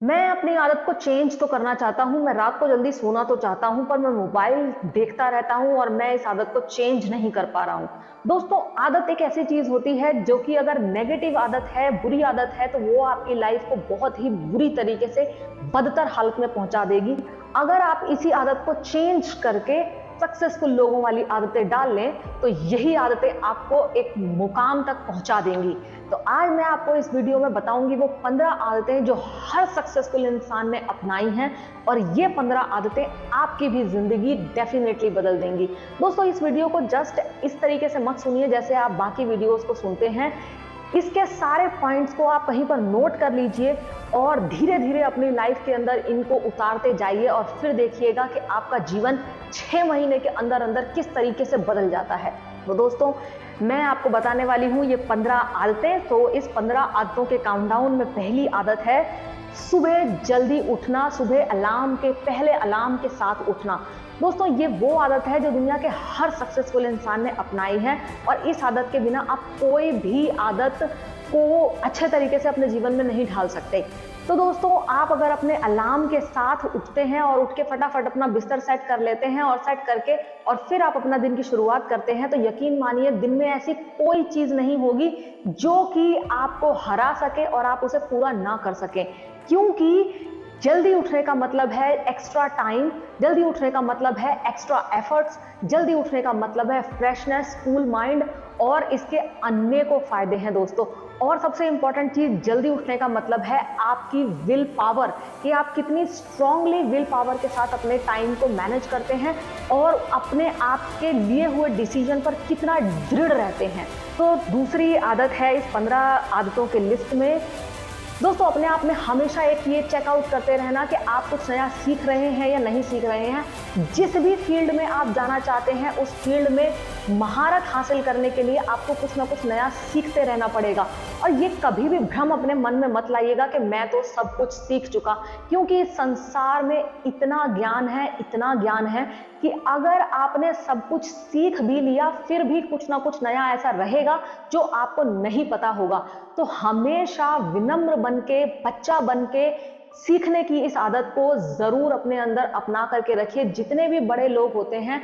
मैं अपनी आदत को चेंज तो करना चाहता हूँ, मैं रात को जल्दी सोना तो चाहता हूँ, पर मैं मोबाइल देखता रहता हूँ और मैं इस आदत को चेंज नहीं कर पा रहा हूँ। दोस्तों, आदत एक ऐसी चीज होती है जो कि अगर नेगेटिव आदत है, बुरी आदत है, तो वो आपकी लाइफ को बहुत ही बुरी तरीके से बदतर हालत में पहुंचा देगी। अगर आप इसी आदत को चेंज करके सक्सेसफुल लोगों वाली आदतें डाल लें, तो यही आदतें आपको एक मुकाम तक पहुंचा देंगी। तो आज मैं आपको इस वीडियो में बताऊंगी वो 15 आदतें जो हर सक्सेसफुल इंसान ने अपनाई हैं, और ये 15 आदतें आपकी भी जिंदगी डेफिनेटली बदल देंगी। दोस्तों, इस वीडियो को जस्ट इस तरीके से मत सुनिए जैसे आप बाकी वीडियोस को सुनते हैं। इसके सारे पॉइंट्स को आप कहीं पर नोट कर लीजिए और धीरे धीरे अपनी लाइफ के अंदर इनको उतारते जाइए, और फिर देखिएगा कि आपका जीवन 6 महीने के अंदर अंदर किस तरीके से बदल जाता है। तो दोस्तों, मैं आपको बताने वाली हूँ ये 15 आदतें। तो इस 15 आदतों के काउंटडाउन में पहली आदत है सुबह जल्दी उठना, सुबह अलार्म के पहले अलार्म के साथ उठना। दोस्तों, ये वो आदत है जो दुनिया के हर सक्सेसफुल इंसान ने अपनाई है, और इस आदत के बिना आप कोई भी आदत को अच्छे तरीके से अपने जीवन में नहीं ढाल सकते। तो दोस्तों, आप अगर अपने अलार्म के साथ उठते हैं और उठ के फटाफट अपना बिस्तर सेट कर लेते हैं, और सेट करके और फिर आप अपना दिन की शुरुआत करते हैं, तो यकीन मानिए दिन में ऐसी कोई चीज नहीं होगी जो कि आपको हरा सके और आप उसे पूरा ना कर सके। क्योंकि जल्दी उठने का मतलब है एक्स्ट्रा टाइम, जल्दी उठने का मतलब है एक्स्ट्रा एफर्ट्स, जल्दी उठने का मतलब है फ्रेशनेस, कूल माइंड, और इसके अनेकों फायदे हैं दोस्तों। और सबसे इंपॉर्टेंट चीज, जल्दी उठने का मतलब है आपकी विल पावर, कि आप कितनी स्ट्रांगली विल पावर के साथ अपने टाइम को मैनेज करते हैं और अपने आप के लिए हुए डिसीजन पर कितना दृढ़ रहते हैं। तो दूसरी आदत है इस 15 आदतों के लिस्ट में दोस्तों, अपने आप में हमेशा एक ये चेकआउट करते रहना कि आप कुछ नया सीख रहे हैं या नहीं सीख रहे हैं। जिस भी फील्ड में आप जाना चाहते हैं, उस फील्ड में महारत हासिल करने के लिए आपको कुछ ना कुछ नया सीखते रहना पड़ेगा। और ये कभी भी भ्रम अपने मन में मत लाइएगा कि मैं तो सब कुछ सीख चुका, क्योंकि इस संसार में इतना ज्ञान है, इतना ज्ञान है कि अगर आपने सब कुछ सीख भी लिया, फिर भी कुछ ना कुछ नया ऐसा रहेगा जो आपको नहीं पता होगा। तो हमेशा विनम्र बन के, बच्चा बन के सीखने की इस आदत को जरूर अपने अंदर अपना करके रखिए। जितने भी बड़े लोग होते हैं,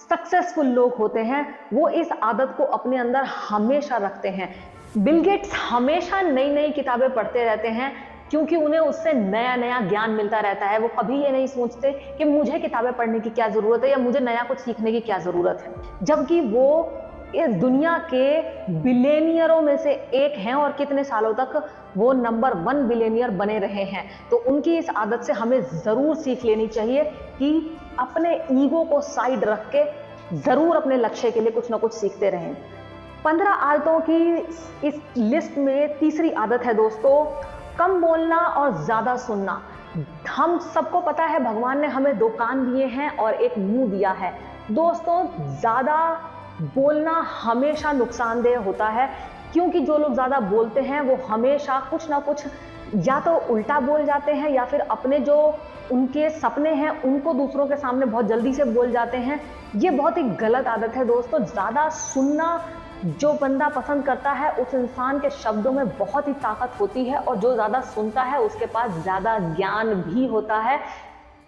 सक्सेसफुल लोग होते हैं, वो इस आदत को अपने अंदर हमेशा रखते हैं। बिल गेट्स हमेशा नई नई किताबें पढ़ते रहते हैं, क्योंकि उन्हें उससे नया नया ज्ञान मिलता रहता है। वो कभी ये नहीं सोचते कि मुझे किताबें पढ़ने की क्या जरूरत है या मुझे नया कुछ सीखने की क्या जरूरत है, जबकि वो इस दुनिया के बिलियनियरों में से एक हैं और कितने सालों तक वो नंबर 1 बिलियनियर बने रहे हैं। तो उनकी इस आदत से हमें जरूर सीख लेनी चाहिए कि अपने ईगो को साइड रख के जरूर अपने लक्ष्य के लिए कुछ ना कुछ सीखते रहें। 15 आदतों की इस लिस्ट में तीसरी आदत है दोस्तों, कम बोलना और ज्यादा सुनना। हम सबको पता है भगवान ने हमें 2 कान दिए हैं और एक मुंह दिया है। दोस्तों, ज्यादा बोलना हमेशा नुकसानदेह होता है, क्योंकि जो लोग ज्यादा बोलते हैं वो हमेशा कुछ ना कुछ या तो उल्टा बोल जाते हैं, या फिर अपने जो उनके सपने हैं उनको दूसरों के सामने बहुत जल्दी से बोल जाते हैं। ये बहुत ही गलत आदत है दोस्तों। ज्यादा सुनना जो बंदा पसंद करता है, उस इंसान के शब्दों में बहुत ही ताकत होती है, और जो ज्यादा सुनता है उसके पास ज्यादा ज्ञान भी होता है।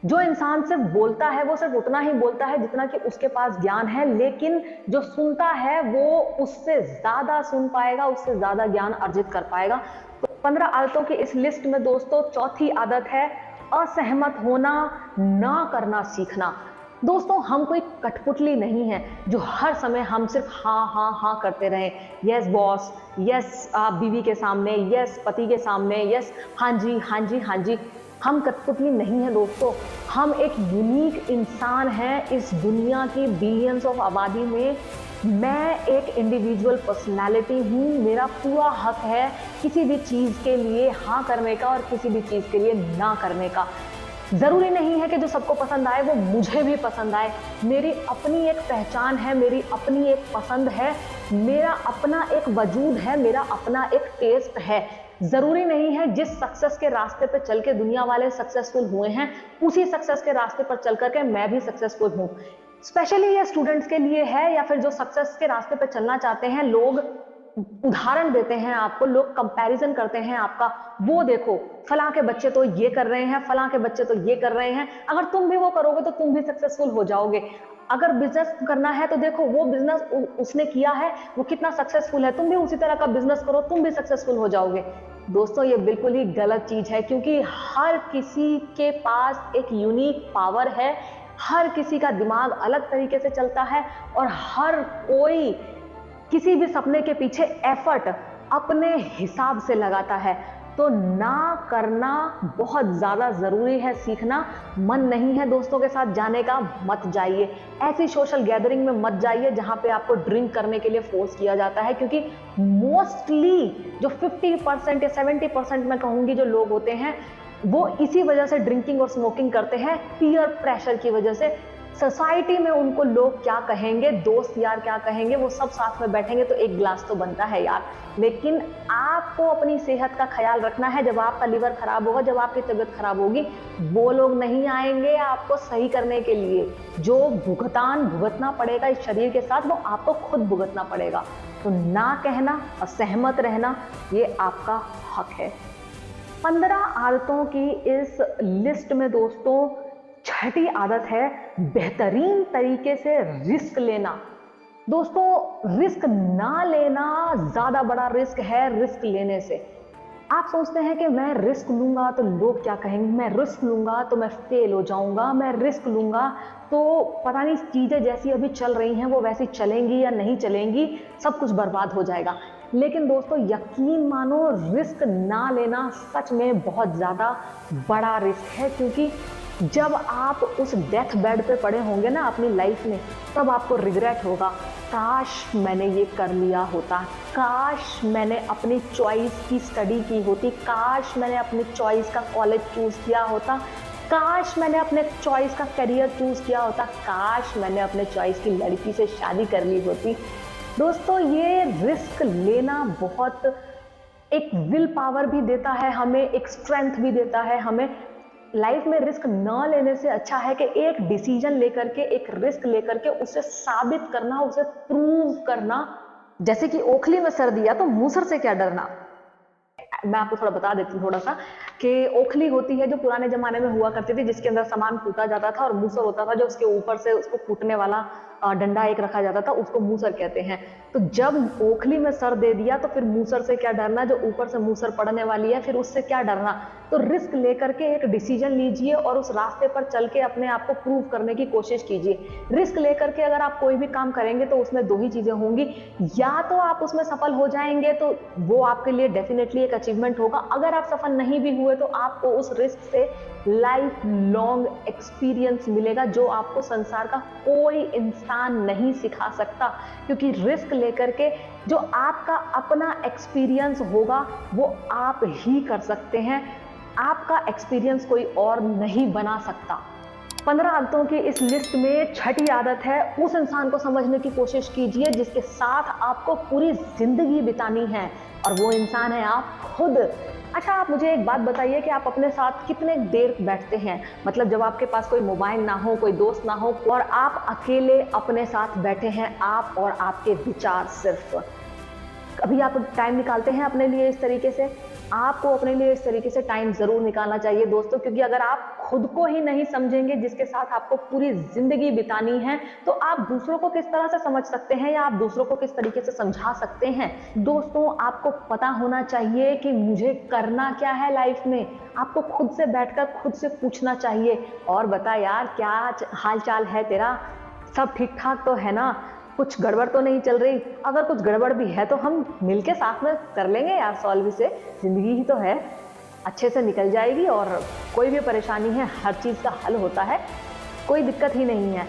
जो इंसान सिर्फ बोलता है वो सिर्फ उतना ही बोलता है जितना कि उसके पास ज्ञान है, लेकिन जो सुनता है वो उससे ज्यादा सुन पाएगा, उससे ज्यादा ज्ञान अर्जित कर पाएगा। तो 15 आदतों की इस लिस्ट में दोस्तों चौथी आदत है असहमत होना, ना करना सीखना। दोस्तों, हम कोई कठपुतली नहीं है जो हर समय हम सिर्फ हाँ हाँ हाँ करते रहें। यस बॉस, यस बीवी के सामने, यस पति के सामने, यस हाँ जी हाँ जी हाँ जी। हम कठपुतली नहीं है दोस्तों, हम एक यूनिक इंसान हैं इस दुनिया की बिलियंस ऑफ आबादी में। मैं एक इंडिविजुअल पर्सनालिटी हूँ, मेरा पूरा हक है किसी भी चीज़ के लिए हाँ करने का और किसी भी चीज़ के लिए ना करने का। जरूरी नहीं है कि जो सबको पसंद आए वो मुझे भी पसंद आए। मेरी अपनी एक पहचान है, मेरी अपनी एक पसंद है, मेरा अपना एक वजूद है, मेरा अपना एक टेस्ट है। जरूरी नहीं है जिस सक्सेस के रास्ते पे चल के दुनिया वाले सक्सेसफुल हुए हैं, उसी सक्सेस के रास्ते पर चल करके मैं भी सक्सेसफुल हूँ। स्पेशली ये स्टूडेंट्स के लिए है, या फिर जो सक्सेस के रास्ते पे चलना चाहते हैं लोग, उदाहरण देते हैं आपको, लोग कंपैरिजन करते हैं आपका, वो देखो फलां के बच्चे तो ये कर रहे हैं, फलां के बच्चे तो ये कर रहे हैं, अगर तुम भी वो करोगे तो तुम भी सक्सेसफुल हो जाओगे। अगर बिजनेस करना है तो देखो वो बिजनेस उसने किया है, वो कितना सक्सेसफुल है, तुम भी उसी तरह का बिजनेस करो, तुम भी सक्सेसफुल हो जाओगे। दोस्तों ये बिल्कुल ही गलत चीज है, क्योंकि हर किसी के पास एक यूनिक पावर है, हर किसी का दिमाग अलग तरीके से चलता है, और हर कोई किसी भी सपने के पीछे एफर्ट अपने हिसाब से लगाता है। तो ना करना बहुत ज़्यादा ज़रूरी है, सीखना। मन नहीं है दोस्तों के साथ जाने का, मत जाइए। ऐसी सोशल गैदरिंग में मत जाइए जहाँ पे आपको ड्रिंक करने के लिए फोर्स किया जाता है, क्योंकि मोस्टली जो 50% या 70% मैं कहूँगी जो लोग होते हैं, वो इसी वजह से ड्रिंकिंग और स्मोकिंग करते हैं, पीयर प्रेशर की वजह से। सोसाइटी में उनको लोग क्या कहेंगे, दोस्त यार क्या कहेंगे, वो सब साथ में बैठेंगे तो एक ग्लास तो बनता है यार। लेकिन आपको अपनी सेहत का ख्याल रखना है। जब आपका लिवर खराब होगा, जब आपकी तबीयत खराब होगी, वो लोग नहीं आएंगे आपको सही करने के लिए। जो भुगतान भुगतना पड़ेगा इस शरीर के साथ, वो आपको खुद भुगतना पड़ेगा। तो ना कहना और सहमत रहना, ये आपका हक है। 15 आदतों की इस लिस्ट में दोस्तों छठी आदत है बेहतरीन तरीके से रिस्क लेना। दोस्तों रिस्क ना लेना ज्यादा बड़ा रिस्क है रिस्क लेने से। आप सोचते हैं कि मैं रिस्क लूंगा तो लोग क्या कहेंगे, मैं रिस्क लूंगा तो मैं फेल हो जाऊंगा, मैं रिस्क लूंगा तो पता नहीं चीजें जैसी अभी चल रही हैं वो वैसी चलेंगी या नहीं चलेंगी, सब कुछ बर्बाद हो जाएगा। लेकिन दोस्तों यकीन मानो, रिस्क ना लेना सच में बहुत ज्यादा बड़ा रिस्क है, क्योंकि जब आप उस डेथ बेड पे पड़े होंगे ना अपनी लाइफ में, तब आपको रिग्रेट होगा, काश मैंने ये कर लिया होता, काश मैंने अपनी चॉइस की स्टडी की होती, काश मैंने अपनी चॉइस का कॉलेज चूज किया होता, काश मैंने अपने चॉइस का करियर चूज किया होता, काश मैंने अपने चॉइस की लड़की से शादी कर ली होती। दोस्तों ये रिस्क लेना बहुत एक विल पावर भी देता है हमें, एक स्ट्रेंथ भी देता है हमें। लाइफ में रिस्क न लेने से अच्छा है कि एक डिसीजन लेकर के, एक रिस्क लेकर के उसे साबित करना, उसे प्रूव करना। जैसे कि ओखली में सर दिया तो मूसर से क्या डरना। मैं आपको थोड़ा बता देती हूँ थोड़ा सा कि ओखली होती है जो पुराने जमाने में हुआ करती थी, जिसके अंदर सामान कूटा जाता था, और मूसर होता था जो उसके ऊपर से उसको कूटने वाला डंडा एक रखा जाता था, उसको मूसर कहते हैं। तो जब ओखली में सर दे दिया तो फिर मूसर से क्या डरना, जो ऊपर से मूसर पड़ने वाली है फिर उससे क्या डरना। तो रिस्क लेकर के एक डिसीजन लीजिए और उस रास्ते पर चल के अपने आप को प्रूव करने की कोशिश कीजिए। रिस्क लेकर के अगर आप कोई भी काम करेंगे तो उसमें दो ही चीजें होंगी, या तो आप उसमें सफल हो जाएंगे तो वो आपके लिए डेफिनेटली एक अचीवमेंट होगा, अगर आप सफल नहीं भी हुए तो आपको उस रिस्क से लाइफ लॉन्ग एक्सपीरियंस मिलेगा, जो आपको संसार का कोई इंसान नहीं सिखा सकता। क्योंकि रिस्क लेकर के जो आपका अपना एक्सपीरियंस होगा वो आप ही कर सकते हैं, आपका एक्सपीरियंस कोई और नहीं बना सकता। 15 आदतों की इस लिस्ट में छठी आदत है, उस इंसान को समझने की कोशिश कीजिए जिसके साथ आपको पूरी जिंदगी बितानी है, और वो इंसान है आप खुद। अच्छा आप मुझे एक बात बताइए कि आप अपने साथ कितने देर बैठते हैं, मतलब जब आपके पास कोई मोबाइल ना हो, कोई दोस्त ना हो, और आप अकेले अपने साथ बैठे हैं, आप और आपके विचार सिर्फ। अभी आप टाइम निकालते हैं अपने लिए इस तरीके से? आपको अपने लिए इस तरीके से टाइम जरूर निकालना चाहिए दोस्तों, क्योंकि अगर आप खुद को ही नहीं समझेंगे जिसके साथ आपको पूरी जिंदगी बितानी है, तो आप दूसरों को किस तरह से समझ सकते हैं या आप दूसरों को किस तरीके से समझा सकते हैं। दोस्तों आपको पता होना चाहिए कि मुझे करना क्या है लाइफ में। आपको खुद से बैठकर खुद से पूछना चाहिए, और बता यार क्या हाल चाल है तेरा, सब ठीक ठाक तो है ना, कुछ गड़बड़ तो नहीं चल रही। अगर कुछ गड़बड़ भी है तो हम मिलके साथ में कर लेंगे यार सॉल्व इसे, जिंदगी ही तो है, अच्छे से निकल जाएगी। और कोई भी परेशानी है हर चीज़ का हल होता है, कोई दिक्कत ही नहीं है।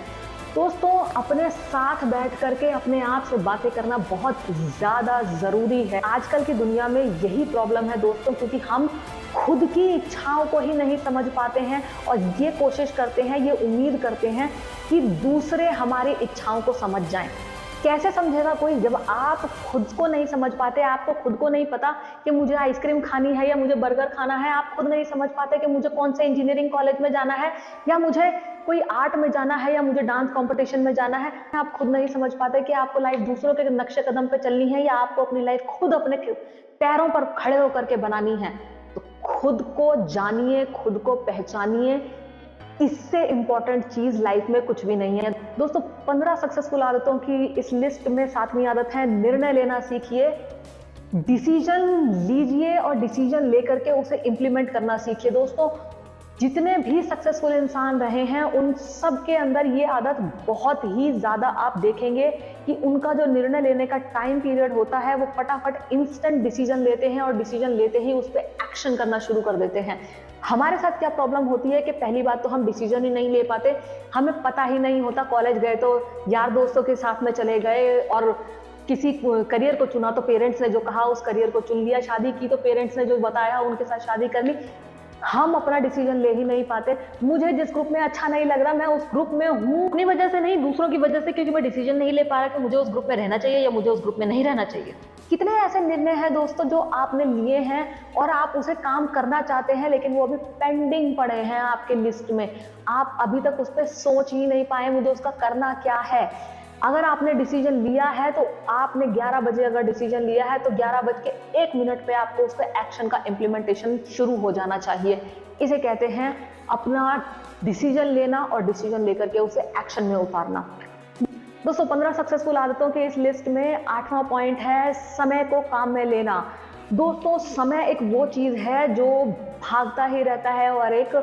दोस्तों अपने साथ बैठ करके अपने आप से बातें करना बहुत ज़्यादा ज़रूरी है। आजकल की दुनिया में यही प्रॉब्लम है दोस्तों, क्योंकि हम खुद की इच्छाओं को ही नहीं समझ पाते हैं और ये कोशिश करते हैं, ये उम्मीद करते हैं कि दूसरे हमारी इच्छाओं को समझ जाएं। कैसे समझेगा कोई जब आप खुद को नहीं समझ पाते, आपको खुद को नहीं पता कि मुझे आइसक्रीम खानी है या मुझे बर्गर खाना है, आप खुद नहीं समझ पाते कि मुझे कौन से इंजीनियरिंग कॉलेज में जाना है या मुझे कोई आर्ट में जाना है या मुझे डांस कंपटीशन में जाना है। आप खुद नहीं समझ पाते कि आपको लाइफ दूसरों के नक्शे कदम पे चलनी है या आपको अपनी लाइफ खुद अपने पैरों पर खड़े होकर के बनानी है। तो खुद को जानिए, खुद को पहचानिए, इससे इंपॉर्टेंट चीज लाइफ में कुछ भी नहीं है। दोस्तों 15 सक्सेसफुल आदतों की इस लिस्ट में 7वीं आदत है निर्णय लेना सीखिए। डिसीजन लीजिए और डिसीजन लेकर के उसे इंप्लीमेंट करना सीखिए। दोस्तों जितने भी सक्सेसफुल इंसान रहे हैं उन सब के अंदर ये आदत बहुत ही ज्यादा आप देखेंगे कि उनका जो निर्णय लेने का टाइम पीरियड होता है वो फटाफट इंस्टेंट डिसीजन लेते हैं और डिसीजन लेते ही उस पर एक्शन करना शुरू कर देते हैं। हमारे साथ क्या प्रॉब्लम होती है कि पहली बात तो हम डिसीजन ही नहीं ले पाते, हमें पता ही नहीं होता। कॉलेज गए तो यार दोस्तों के साथ में चले गए और किसी करियर को चुना तो पेरेंट्स ने जो कहा उस करियर को चुन लिया, शादी की तो पेरेंट्स ने जो बताया उनके साथ शादी कर ली। हम अपना डिसीजन ले ही नहीं पाते। मुझे जिस ग्रुप में अच्छा नहीं लग रहा मैं उस ग्रुप में हूँ, अपनी वजह से नहीं दूसरों की वजह से, क्योंकि मैं डिसीजन नहीं ले पा रहा कि मुझे उस ग्रुप में रहना चाहिए या मुझे उस ग्रुप में नहीं रहना चाहिए। कितने ऐसे निर्णय हैं दोस्तों जो आपने लिए हैं और आप उसे काम करना चाहते हैं लेकिन वो अभी पेंडिंग पड़े हैं आपके लिस्ट में, आप अभी तक उस पर सोच ही नहीं पाए मुझे उसका करना क्या है। अगर आपने डिसीजन लिया है तो आपने 11 बजे अगर डिसीजन लिया है तो 11:01 पे आपको उस पर एक्शन का इम्प्लीमेंटेशन शुरू हो जाना चाहिए। इसे कहते हैं अपना डिसीजन लेना और डिसीजन लेकर के उसे एक्शन में उतारना। दोस्तों 15 सक्सेसफुल आदतों के इस लिस्ट में 8वां पॉइंट है समय को काम में लेना। दोस्तों समय एक वो चीज है जो भागता ही रहता है और एक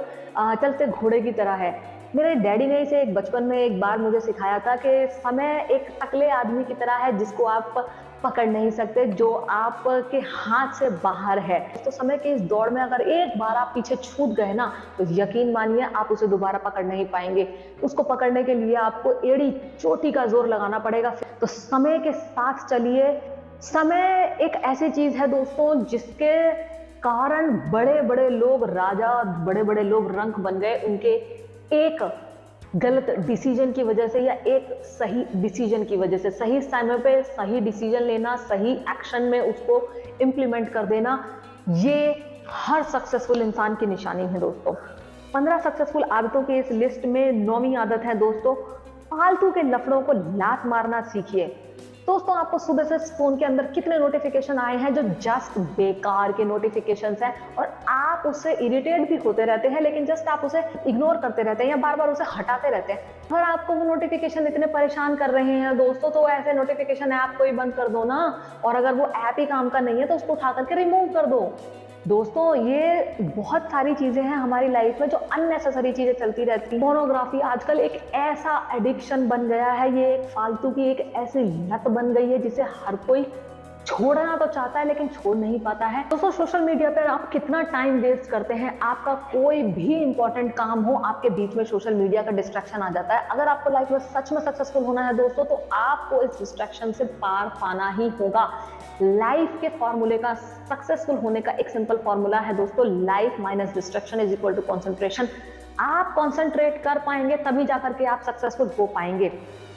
चलते घोड़े की तरह है। मेरे डैडी ने इसे एक बचपन में एक बार मुझे सिखाया था कि समय एक टकले आदमी की तरह है जिसको आप पकड़ नहीं सकते, जो आपके हाथ से बाहर है। तो समय के इस दौड़ में अगर एक बार आप पीछे छूट गए ना तो यकीन मानिए आप उसे दोबारा पकड़ नहीं पाएंगे। उसको पकड़ने के लिए आपको एड़ी चोटी का जोर लगाना पड़ेगा। तो समय के साथ चलिए। समय एक ऐसी चीज है दोस्तों जिसके कारण बड़े बड़े लोग राजा, बड़े बड़े लोग रंक बन गए उनके एक गलत डिसीजन की वजह से या एक सही डिसीजन की वजह से। सही समय पे सही डिसीजन लेना, सही एक्शन में उसको इंप्लीमेंट कर देना, ये हर सक्सेसफुल इंसान की निशानी है दोस्तों। 15 सक्सेसफुल आदतों की इस लिस्ट में 9वीं आदत है दोस्तों फालतू के लफड़ों को लात मारना सीखिए। दोस्तों आपको सुबह से फोन के अंदर कितने नोटिफिकेशन आए हैं जो जस्ट बेकार के नोटिफिकेशंस हैं और आप उससे इरिटेट भी होते रहते हैं लेकिन जस्ट आप उसे इग्नोर करते रहते हैं या बार बार उसे हटाते रहते हैं। अगर आपको वो नोटिफिकेशन इतने परेशान कर रहे हैं दोस्तों तो ऐसे नोटिफिकेशन ऐप को ही बंद कर दो ना, और अगर वो ऐप ही काम का नहीं है तो उसको उठा करके रिमूव कर दो। दोस्तों ये बहुत सारी चीजें हैं हमारी लाइफ में जो अननेसेसरी चीजें चलती रहती हैं। पोर्नोग्राफी आजकल एक ऐसा एडिक्शन बन गया है, ये एक फालतू की एक ऐसी लत बन गई है जिसे हर कोई छोड़ना तो चाहता है लेकिन छोड़ नहीं पाता है। दोस्तों सोशल मीडिया पर आप कितना टाइम वेस्ट करते हैं, आपका कोई भी इंपॉर्टेंट काम हो आपके बीच में सोशल मीडिया का डिस्ट्रैक्शन आ जाता है। अगर आपको लाइफ में सच में सक्सेसफुल होना है दोस्तों तो आपको इस डिस्ट्रैक्शन से पार पाना ही होगा। लाइफ के फॉर्मूले का, सक्सेसफुल होने का एक सिंपल फॉर्मूला है दोस्तों, life minus distraction is equal to concentration. आप कॉन्सेंट्रेट कर पाएंगे तभी जाकर के आप सक्सेसफुल हो पाएंगे।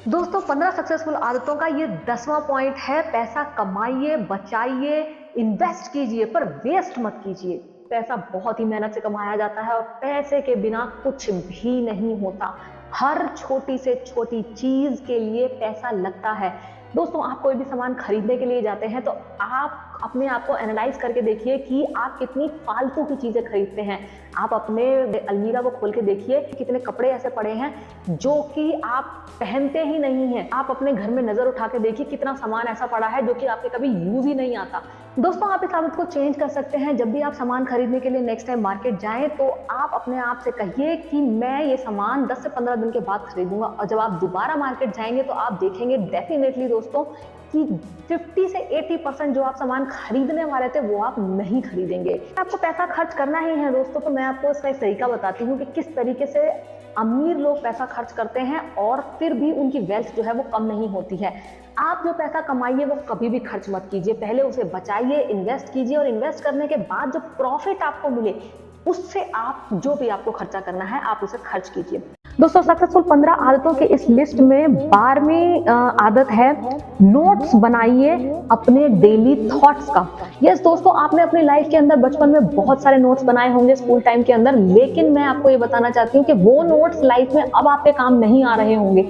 दोस्तों 15 सक्सेसफुल आदतों का ये 10वां पॉइंट है पैसा कमाइए, बचाइए, इन्वेस्ट कीजिए पर वेस्ट मत कीजिए। पैसा बहुत ही मेहनत से कमाया जाता है और पैसे के बिना कुछ भी नहीं होता। हर छोटी से छोटी चीज के लिए पैसा लगता है। दोस्तों आप कोई भी सामान खरीदने के लिए जाते हैं तो आप अपने आप को एनालाइज करके देखिए कि आप कितनी फालतू की चीजें खरीदते हैं। आप अपने अलमीरा को खोल के देखिए कितने कपड़े ऐसे पड़े हैं जो कि आप पहनते ही नहीं हैं। आप अपने घर में नजर उठा के देखिए कितना सामान ऐसा पड़ा है जो कि आपके कभी यूज ही नहीं आता। दोस्तों आप इस आदत को चेंज कर सकते हैं। जब भी आप सामान खरीदने के लिए नेक्स्ट टाइम मार्केट जाएं तो आप अपने आप से कहिए कि मैं ये सामान 10 से 15 दिन के बाद खरीदूंगा, और जब आप दोबारा मार्केट जाएंगे तो आप देखेंगे डेफिनेटली दोस्तों कि 50 से 80% जो आप सामान खरीदने वाले थे वो आप नहीं खरीदेंगे। आपको पैसा खर्च करना ही है दोस्तों, तो मैं आपको इसका एक तरीका बताती हूँ कि किस तरीके से अमीर लोग पैसा खर्च करते हैं और फिर भी उनकी वेल्थ जो है वो कम नहीं होती है। आप जो पैसा कमाइए वो कभी भी खर्च मत कीजिए, पहले उसे बचाइए, इन्वेस्ट कीजिए और इन्वेस्ट करने के बाद जो प्रॉफिट आपको मिले उससे आप जो भी आपको खर्चा करना है आप उसे खर्च कीजिए। दोस्तों सक्सेसफुल 15 आदतों के इस लिस्ट में 12वीं आदत है नोट्स बनाइए अपने डेली थॉट्स का। यस दोस्तों, आपने अपनी लाइफ के अंदर बचपन में बहुत सारे नोट्स बनाए होंगे स्कूल टाइम के अंदर, लेकिन मैं आपको ये बताना चाहती हूँ कि वो नोट्स लाइफ में अब आपके काम नहीं आ रहे होंगे,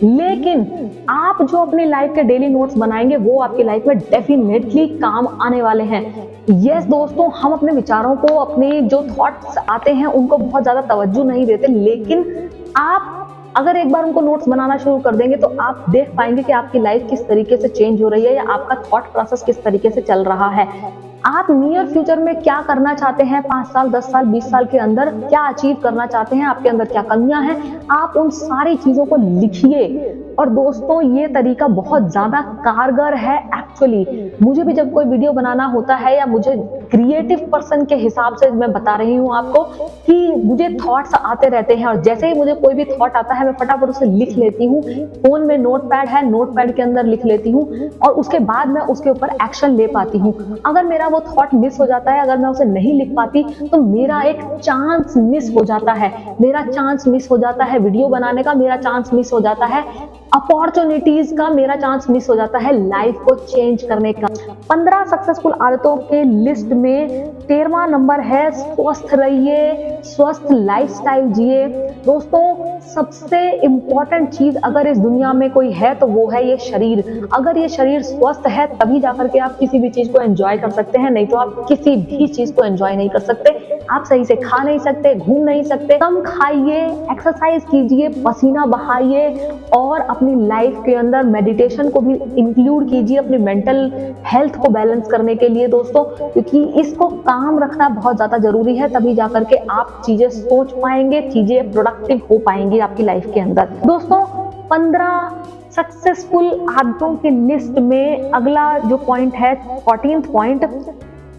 लेकिन आप जो अपनी लाइफ के डेली नोट्स बनाएंगे वो आपकी लाइफ में डेफिनेटली काम आने वाले हैं। यस दोस्तों, हम अपने विचारों को, अपने जो थॉट्स आते हैं उनको बहुत ज्यादा तवज्जो नहीं देते, लेकिन आप अगर एक बार उनको नोट्स बनाना शुरू कर देंगे तो आप देख पाएंगे कि आपकी लाइफ किस तरीके से चेंज हो रही है या आपका थॉट प्रोसेस किस तरीके से चल रहा है। आप नियर फ्यूचर में क्या करना चाहते हैं, 5 साल, 10 साल, 20 साल के अंदर क्या अचीव करना चाहते हैं, आपके अंदर क्या कमियां हैं, आप उन सारी चीजों को लिखिए। और दोस्तों ये तरीका बहुत ज्यादा कारगर है एक्चुअली। मुझे भी जब कोई वीडियो बनाना होता है या मुझे क्रिएटिव पर्सन के हिसाब से मैं बता रही हूँ आपको कि मुझे थॉट्स आते रहते हैं और जैसे ही मुझे कोई भी थॉट आता है मैं फटाफट उसे लिख लेती हूँ। फोन में नोटपैड है, नोटपैड के अंदर लिख लेती हूँ और उसके बाद मैं उसके ऊपर एक्शन ले पाती हूँ। अगर मेरा वो थॉट मिस हो जाता है, अगर मैं उसे नहीं लिख पाती तो मेरा एक चांस मिस हो जाता है, मेरा चांस मिस हो जाता है वीडियो बनाने का, मेरा चांस मिस हो जाता है अपॉर्चुनिटीज का, मेरा चांस मिस हो जाता है लाइफ को चेंज करने का। 15 सक्सेसफुल आदतों के लिस्ट में 13वां नंबर है स्वस्थ रहिए, स्वस्थ लाइफस्टाइल जिए। दोस्तों सबसे इंपॉर्टेंट चीज अगर इस दुनिया में कोई है तो वो है ये शरीर। अगर ये शरीर स्वस्थ है तभी जाकर के आप किसी भी चीज को एंजॉय कर सकते हैं, नहीं तो आप किसी भी चीज को एंजॉय नहीं कर सकते। आप सही से खा नहीं सकते, घूम नहीं सकते। कम खाइए, एक्सरसाइज कीजिए, पसीना बहाइए और अपनी लाइफ के अंदर मेडिटेशन को भी इंक्लूड कीजिए अपनी मेंटल हेल्थ को बैलेंस करने के लिए दोस्तों, क्योंकि इसको काम रखना बहुत ज्यादा जरूरी है। तभी जाकर के आप चीजें सोच पाएंगे, चीजें प्रोडक्टिव हो पाएंगी आपकी लाइफ के अंदर। दोस्तों 15 सक्सेसफुल आदतों की लिस्ट में अगला जो पॉइंट है 14th पॉइंट,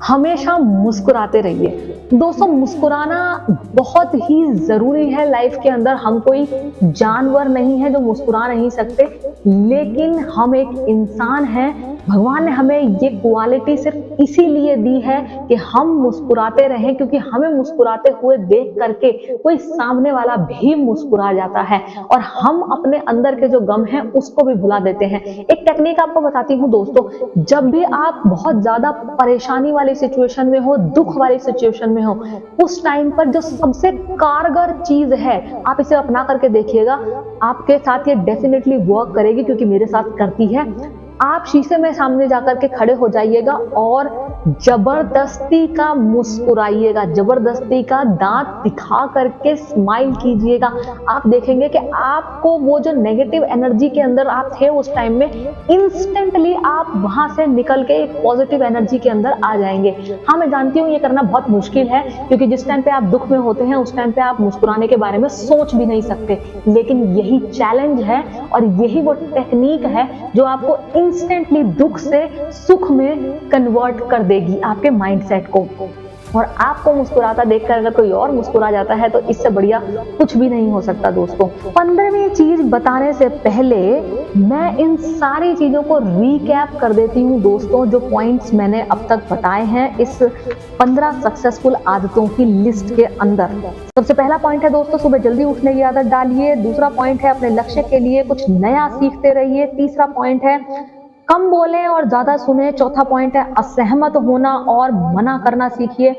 हमेशा मुस्कुराते रहिए। दोस्तों मुस्कुराना बहुत ही जरूरी है लाइफ के अंदर। हम कोई जानवर नहीं है जो मुस्कुरा नहीं सकते, लेकिन हम एक इंसान हैं। भगवान ने हमें ये क्वालिटी सिर्फ इसीलिए दी है कि हम मुस्कुराते रहें, क्योंकि हमें मुस्कुराते हुए देख करके कोई सामने वाला भी मुस्कुरा जाता है और हम अपने अंदर के जो गम है उसको भी भुला देते हैं। एक टेक्निक आपको बताती हूँ दोस्तों, जब भी आप बहुत ज्यादा परेशानी वाली सिचुएशन में हो, दुख वाली सिचुएशन में हो, उस टाइम पर जो सबसे कारगर चीज है आप इसे अपना करके देखिएगा, आपके साथ ये डेफिनेटली वर्क करेगी, क्योंकि मेरे साथ करती है। आप शीशे में सामने जाकर के खड़े हो जाइएगा और जबरदस्ती का मुस्कुराइएगा, जबरदस्ती का दांत दिखा करके स्माइल कीजिएगा। आप देखेंगे कि आपको वो जो नेगेटिव एनर्जी के अंदर आप थे उस टाइम में, इंस्टेंटली आप वहां से निकल के एक पॉजिटिव एनर्जी के अंदर आ जाएंगे। हाँ मैं जानती हूँ ये करना बहुत मुश्किल है, क्योंकि जिस टाइम पे आप दुख में होते हैं उस टाइम पे आप मुस्कुराने के बारे में सोच भी नहीं सकते, लेकिन यही चैलेंज है और यही वो टेक्निक है जो आपको इंस्टेंटली दुख से सुख में कन्वर्ट कर देगी आपके माइंडसेट को। और आपको मुस्कुराता देखकर अगर कोई और मुस्कुरा जाता है तो इससे बढ़िया कुछ भी नहीं हो सकता दोस्तों। 15वीं चीज बताने से पहले मैं इन सारी चीजों को रिकैप कर देती हूँ दोस्तों, जो पॉइंट्स मैंने अब तक बताए हैं इस 15 सक्सेसफुल आदतों की लिस्ट के अंदर। सबसे पहला पॉइंट है दोस्तों सुबह जल्दी उठने की आदत डालिए। दूसरा पॉइंट है अपने लक्ष्य के लिए कुछ नया सीखते रहिए। तीसरा पॉइंट है कम बोलें और ज्यादा सुने। चौथा पॉइंट है असहमत होना और मना करना सीखिए।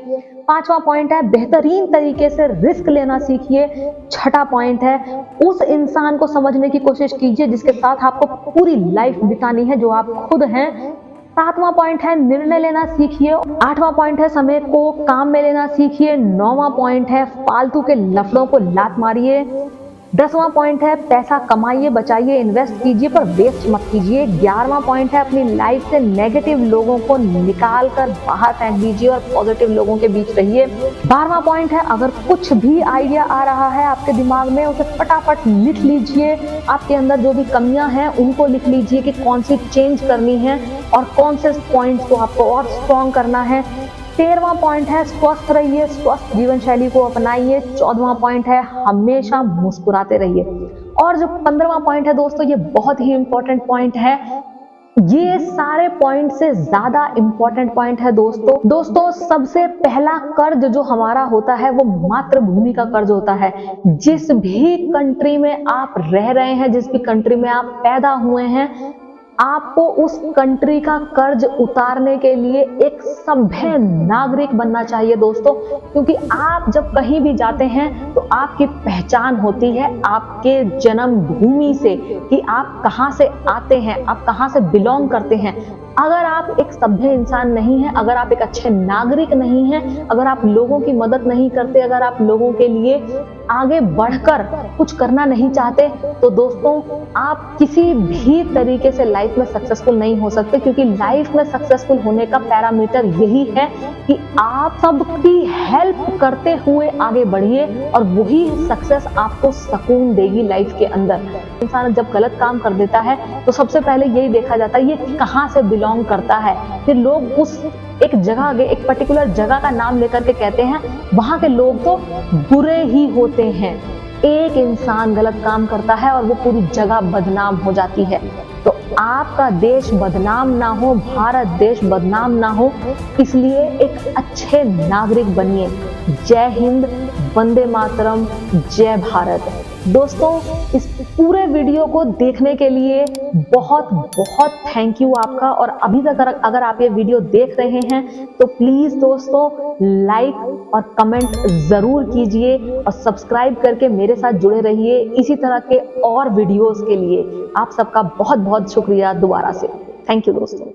पांचवा पॉइंट है बेहतरीन तरीके से रिस्क लेना सीखिए। छठा पॉइंट है उस इंसान को समझने की कोशिश कीजिए जिसके साथ आपको पूरी लाइफ बितानी है, जो आप खुद हैं। सातवां पॉइंट है निर्णय लेना सीखिए। आठवां पॉइंट है समय को काम में लेना सीखिए। नौवां पॉइंट है फालतू के लफड़ों को लात मारिए। 10वां पॉइंट है पैसा कमाइए, बचाइए, इन्वेस्ट कीजिए पर वेस्ट मत कीजिए। 11वां पॉइंट है अपनी लाइफ से नेगेटिव लोगों को निकाल कर बाहर फेंक दीजिए और पॉजिटिव लोगों के बीच रहिए। 12वां पॉइंट है अगर कुछ भी आइडिया आ रहा है आपके दिमाग में उसे फटाफट लिख लीजिए। आपके अंदर जो भी कमियां हैं उनको लिख लीजिए कि कौन सी चेंज करनी है और कौन से पॉइंट्स को आपको और स्ट्रॉन्ग करना है। 13वां पॉइंट है स्वस्थ रहिए, स्वस्थ जीवन शैली को अपनाइए। 14वां पॉइंट है हमेशा मुस्कुराते रहिए। और जो 15वां पॉइंट है दोस्तों ये बहुत ही इंपॉर्टेंट पॉइंट है, ये सारे पॉइंट से ज्यादा इंपॉर्टेंट पॉइंट है दोस्तों सबसे पहला कर्ज जो हमारा होता है वो मातृभूमि का कर्ज होता है। जिस भी कंट्री में आप रह रहे हैं, जिस भी कंट्री में आप पैदा हुए हैं, आपको उस कंट्री का कर्ज उतारने के लिए एक सभ्य नागरिक बनना चाहिए दोस्तों। क्योंकि आप जब कहीं भी जाते हैं तो आपकी पहचान होती है आपके जन्मभूमि से, कि आप कहां से आते हैं, आप कहां से बिलोंग करते हैं। अगर आप एक सभ्य इंसान नहीं हैं, अगर आप एक अच्छे नागरिक नहीं हैं, अगर आप लोगों की मदद नहीं करते, अगर आप लोगों के लिए आगे बढ़कर कुछ करना नहीं चाहते, तो दोस्तों आप किसी भी तरीके से लाइफ में सक्सेसफुल नहीं हो सकते। क्योंकि लाइफ में सक्सेसफुल होने का पैरामीटर यही है कि आप सबकी हेल्प करते हुए आगे बढ़िए, और वही सक्सेस आपको सुकून देगी लाइफ के अंदर। इंसान जब गलत काम कर देता है तो सबसे पहले यही देखा जाता है ये कहां से बिलोंग करता है। फिर लोग उस एक जगह, एक पर्टिकुलर जगह का नाम लेकर के कहते हैं वहां के लोग तो बुरे ही होते हैं। एक इंसान गलत काम करता है और वो पूरी जगह बदनाम हो जाती है। तो आपका देश बदनाम ना हो, भारत देश बदनाम ना हो, इसलिए एक अच्छे नागरिक बनिए। जय हिंद, वंदे मातरम, जय भारत। दोस्तों इस पूरे वीडियो को देखने के लिए बहुत बहुत थैंक यू आपका। और अभी तक अगर आप ये वीडियो देख रहे हैं तो प्लीज दोस्तों लाइक और कमेंट जरूर कीजिए, और सब्सक्राइब करके मेरे साथ जुड़े रहिए इसी तरह के और वीडियोस के लिए। आप सबका बहुत बहुत शुक्रिया दोबारा से। थैंक यू दोस्तों।